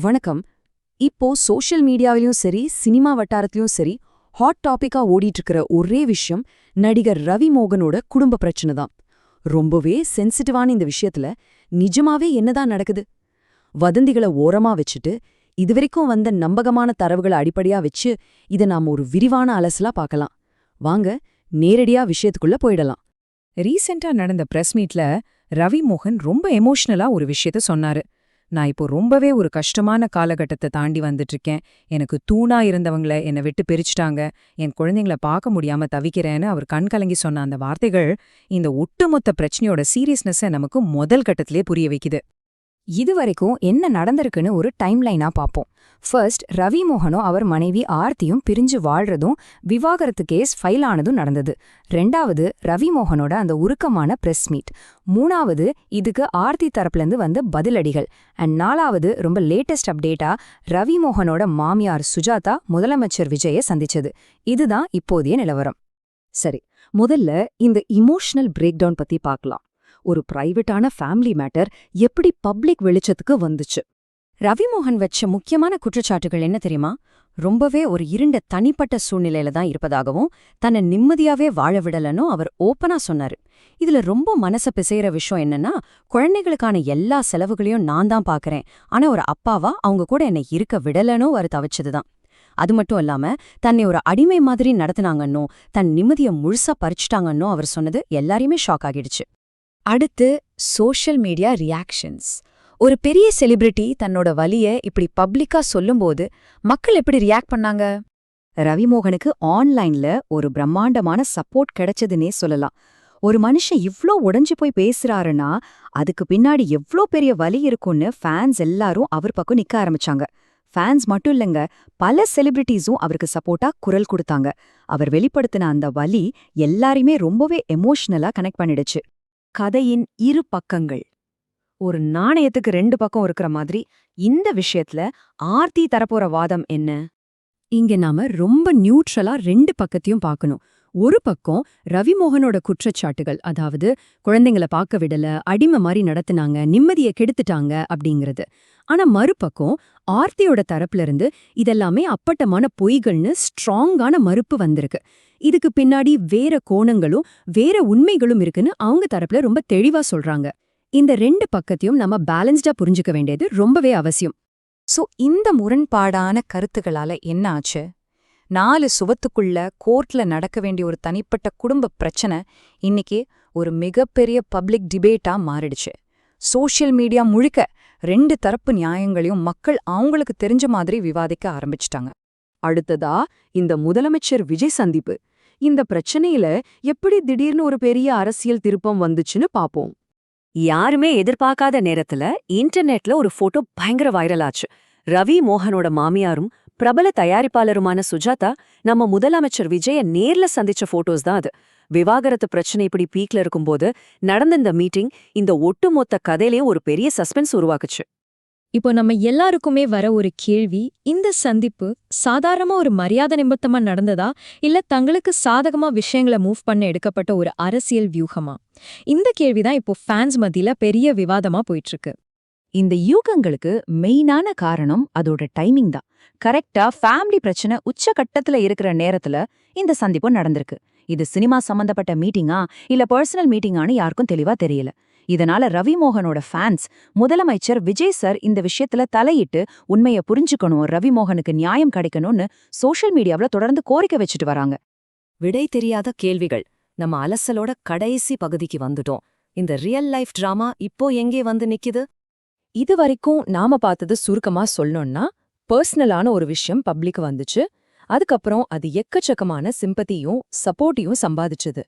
வணக்கம். இப்போ சோஷியல் மீடியாவிலயும் சரி சினிமா வட்டாரத்திலயும் சரி ஹாட் டாபிக்கா ஓடிட்டு இருக்கிற ஒரே விஷயம் நடிகர் ரவி மோகனோட குடும்ப பிரச்சனை தான். ரொம்பவே சென்சிட்டிவான இந்த விஷயத்துல நிஜமாவே என்னதான் நடக்குது? வதந்திகளை ஓரமா வச்சுட்டு இதுவரைக்கும் வந்த நம்பகமான தரவுகளை அடிப்படையா வச்சு இதை நாம ஒரு விரிவான அலசலா பார்க்கலாம். வாங்க நேரடியா விஷயத்துக்குள்ள போயிடலாம். ரீசெண்டா நடந்த பிரஸ் மீட்ல ரவி மோகன் ரொம்ப எமோஷனலா ஒரு விஷயத்த சொன்னாரு. நான் இப்போ ரொம்பவே ஒரு கஷ்டமான காலகட்டத்தை தாண்டி வந்துட்டு இருக்கேன். எனக்கு தூணா இருந்தவங்கள என்னை விட்டு பிரிச்சுட்டாங்க. என் குழந்தைங்கள பார்க்க முடியாம தவிக்கிறேன்னு அவர் கண் கலங்கி சொன்ன அந்த வார்த்தைகள் இந்த ஒட்டுமொத்த பிரச்சனையோட சீரியஸ்னஸை நமக்கு முதல் கட்டத்திலே புரிய வைக்குது. இதுவரைக்கும் என்ன நடந்திருக்குன்னு ஒரு டைம்லைனா பார்ப்போம். ஃபர்ஸ்ட் ரவி மோகனும் அவர் மனைவி ஆர்த்தியும் பிரிஞ்சு வாழ்றதும் விவாகரத்து கேஸ் ஃபைல் ஆனதும் நடந்தது. ரெண்டாவது ரவி மோகனோட அந்த உருக்கமான பிரஸ் மீட். மூணாவது இதுக்கு ஆர்த்தி தரப்புலேருந்து வந்த பதிலடிகள். அண்ட் நாலாவது ரொம்ப லேட்டஸ்ட் அப்டேட்டா ரவி மோகனோட மாமியார் சுஜாதா முதலமைச்சர் விஜயை சந்திச்சது. இதுதான் இப்போதைய நிலவரம். சரி, முதல்ல இந்த இமோஷனல் பிரேக் டவுன் பத்தி பார்க்கலாம். ஒரு பிரைவேட்டான ஃபேமிலி மேட்டர் எப்படி பப்ளிக் வெளிச்சத்துக்கு வந்துச்சு? ரவிமோகன் வச்ச முக்கியமான குற்றச்சாட்டுகள் என்ன தெரியுமா? ரொம்பவே ஒரு இருண்ட தனிப்பட்ட சூழ்நிலையில தான் இருப்பதாகவும் தன்னை நிம்மதியாவே வாழ விடலன்னு அவர் ஓப்பனா சொன்னாரு. இதுல ரொம்ப மனச பிசைற விஷயம் என்னன்னா, குழந்தைகளுக்கான எல்லா செலவுகளையும் நான் தான் பாக்குறேன், ஆனா ஒரு அப்பாவா அவங்க கூட என்னை இருக்க விடலன்னு அவர் தவிச்சதுதான். அது மட்டும் இல்லாம தன்னை ஒரு அடிமை மாதிரி நடத்தினாங்கன்னோ தன் நிம்மதியை முழுசா பறிச்சுட்டாங்கன்னோ அவர் சொன்னது எல்லாரையுமே ஷாக் ஆகிடுச்சு. அடுத்து சோஷியல் மீடியா ரியாக்ஷன்ஸ். ஒரு பெரிய செலிபிரிட்டி தன்னோட வலிய இப்படி பப்ளிக்கா சொல்லும்போது மக்கள் எப்படி ரியாக்ட் பண்ணாங்க? ரவிமோகனுக்கு ஆன்லைன்ல ஒரு பிரம்மாண்டமான சப்போர்ட் கிடைச்சதுன்னே சொல்லலாம். ஒரு மனுஷன் இவ்ளோ உடைஞ்சு போய் பேசுறாருன்னா அதுக்கு பின்னாடி எவ்ளோ பெரிய வலி இருக்கும்னு ஃபேன்ஸ் எல்லாரும் அவர் பக்கம் நிக்க ஆரம்பிச்சாங்க. ஃபேன்ஸ் மட்டும் இல்லங்க, பல செலிபிரிட்டிஸும் அவருக்கு சப்போர்ட்டா குரல் கொடுத்தாங்க. அவர் வெளிப்படுத்தின அந்த வலி எல்லாரையுமே ரொம்பவே எமோஷனலா கனெக்ட் பண்ணிடுச்சு. கதையின் இரு பக்கங்கள். ஒரு நாணயத்துக்கு ரெண்டு பக்கம் இருக்கிற மாதிரி இந்த விஷயத்துல ஆர்த்தி தரப்போற வாதம் என்ன? இங்க நாம ரொம்ப நியூட்ரலா ரெண்டு பக்கத்தையும் பார்க்கணும். ஒரு பக்கம் ரவிமோகனோட குற்றச்சாட்டுகள், அதாவது குழந்தைங்கள பார்க்க விடல, அடிமை மாதிரி நடத்துனாங்க, நிம்மதியை கெடுத்துட்டாங்க அப்படிங்கிறது. ஆனா மறுபக்கம் ஆர்த்தியோட தரப்புல இருந்து இதெல்லாமே அப்பட்டமான பொய்கள்னு ஸ்ட்ராங்கான மறுப்பு வந்திருக்கு. இதுக்கு பின்னாடி வேற கோணங்களும் வேற உண்மைகளும் இருக்குன்னு அவங்க தரப்புல ரொம்ப தெளிவா சொல்றாங்க. இந்த ரெண்டு பக்கத்தையும் நம்ம பேலன்ஸ்டா புரிஞ்சுக்க வேண்டியது ரொம்பவே அவசியம். சோ இந்த முரண்பாடான கருத்துகளால என்ன ஆச்சு? 4 சுவத்துக்குள்ள கோர்ட்ல நடக்க வேண்டிய ஒரு தனிப்பட்ட குடும்ப பிரச்சனை இன்னைக்கு ஒரு மிகப்பெரிய பப்ளிக் டிபேட்டா மாறிடுச்சு. சோஷியல் மீடியா முழுக்க ரெண்டு தரப்பு நியாயங்களையும் மக்கள் அவங்களுக்கு தெரிஞ்ச மாதிரி விவாதிக்க ஆரம்பிச்சிட்டாங்க. அடுத்ததா இந்த முதலமைச்சர் விஜய் சந்திப்பு. இந்த பிரச்சனையில எப்படி திடீர்னு ஒரு பெரிய அரசியல் திருப்பம் வந்துச்சுன்னு பாப்போம். யாருமே எதிர்பார்க்காத நேரத்துல இன்டர்நெட்ல ஒரு போட்டோ பயங்கர வைரல் ஆச்சு. ரவி மோகனோட மாமியாரும் பிரபல தயாரிப்பாளருமான சுஜாதா நம்ம முதலமைச்சர் விஜய நேர்ல சந்திச்ச போட்டோஸ் தான் அது. விவாகரத்து பிரச்சனை இப்படி பீக்ல இருக்கும்போது நடந்த இந்த மீட்டிங் இந்த ஒட்டுமொத்த கதையிலேயே ஒரு பெரிய சஸ்பென்ஸ் உருவாக்குச்சு. இப்போ நம்ம எல்லாருக்குமே வர ஒரு கேள்வி, இந்த சந்திப்பு சாதாரணமா ஒரு மரியாதை நிமித்தமா நடந்ததா இல்ல தங்களுக்கு சாதகமா விஷயங்களை மூவ் பண்ண எடுக்கப்பட்ட ஒரு அரசியல் வியூகமா? இந்த கேள்விதான் இப்போ ஃபேன்ஸ் மத்தியில பெரிய விவாதமா போயிட்டு இருக்கு. இந்த யூகங்களுக்கு மெயினான காரணம் அதோட டைமிங் தான். கரெக்டா ஃபேமிலி பிரச்சனை உச்சகட்டத்துல இருக்கிற நேரத்துல இந்த சந்திப்பு நடந்திருக்கு. இது சினிமா சம்பந்தப்பட்ட மீட்டிங்கா இல்ல பர்சனல் மீட்டிங்கான்னு யாருக்கும் தெளிவா தெரியல. இதனால ரவிமோகனோட ஃபேன்ஸ் முதலமைச்சர் விஜய் சார் இந்த விஷயத்துல தலையிட்டு உண்மையை புரிஞ்சுக்கணும், ரவிமோகனுக்கு நியாயம் கிடைக்கணும்னு சோஷியல் மீடியாவுல தொடர்ந்து கோரிக்கை வச்சுட்டு வராங்க. விடை தெரியாத கேள்விகள். நம்ம அலசலோட கடைசி பகுதிக்கு வந்துட்டோம். இந்த ரியல் லைஃப் டிராமா இப்போ எங்கே வந்து நிக்குது? இது வரைக்கும் நாம பார்த்தது சுருக்கமா சொல்லணும்னா, பர்சனலான ஒரு விஷயம் பப்ளிக் வந்துச்சு. அதுக்கப்புறம் அது எக்கச்சக்கமான சிம்பத்தியும் சப்போர்ட்டையும் சம்பாதிச்சது.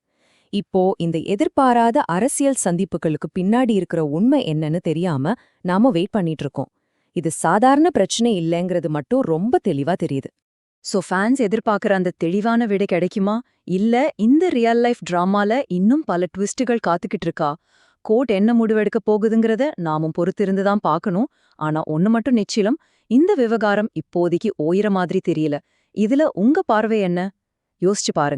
இப்போ இந்த எதிர்பாராத அரசியல் சந்திப்புகளுக்கு பின்னாடி இருக்கிற உண்மை என்னன்னு தெரியாம நாம வெயிட் பண்ணிட்டு இருக்கோம். இது சாதாரண பிரச்சனை இல்லைங்கிறது மட்டும் ரொம்ப தெளிவா தெரியுது. சோ ஃபேன்ஸ் எதிர்பார்க்கிற அந்த தெளிவான விடை கிடைக்குமா? இல்ல இந்த ரியல் லைஃப் டிராமால இன்னும் பல ட்விஸ்டுகள் காத்துக்கிட்டு இருக்கா? கோர்ட் என்ன முடிவெடுக்க போகுதுங்கிறத நாமும் பொறுத்திருந்துதான் பார்க்கணும். ஆனா ஒண்ணு மட்டும் நிச்சயம், இந்த விவகாரம் இப்போதைக்கு ஓயிற மாதிரி தெரியல. இதுல உங்க பார்வை என்ன? யோசிச்சு பாருங்க.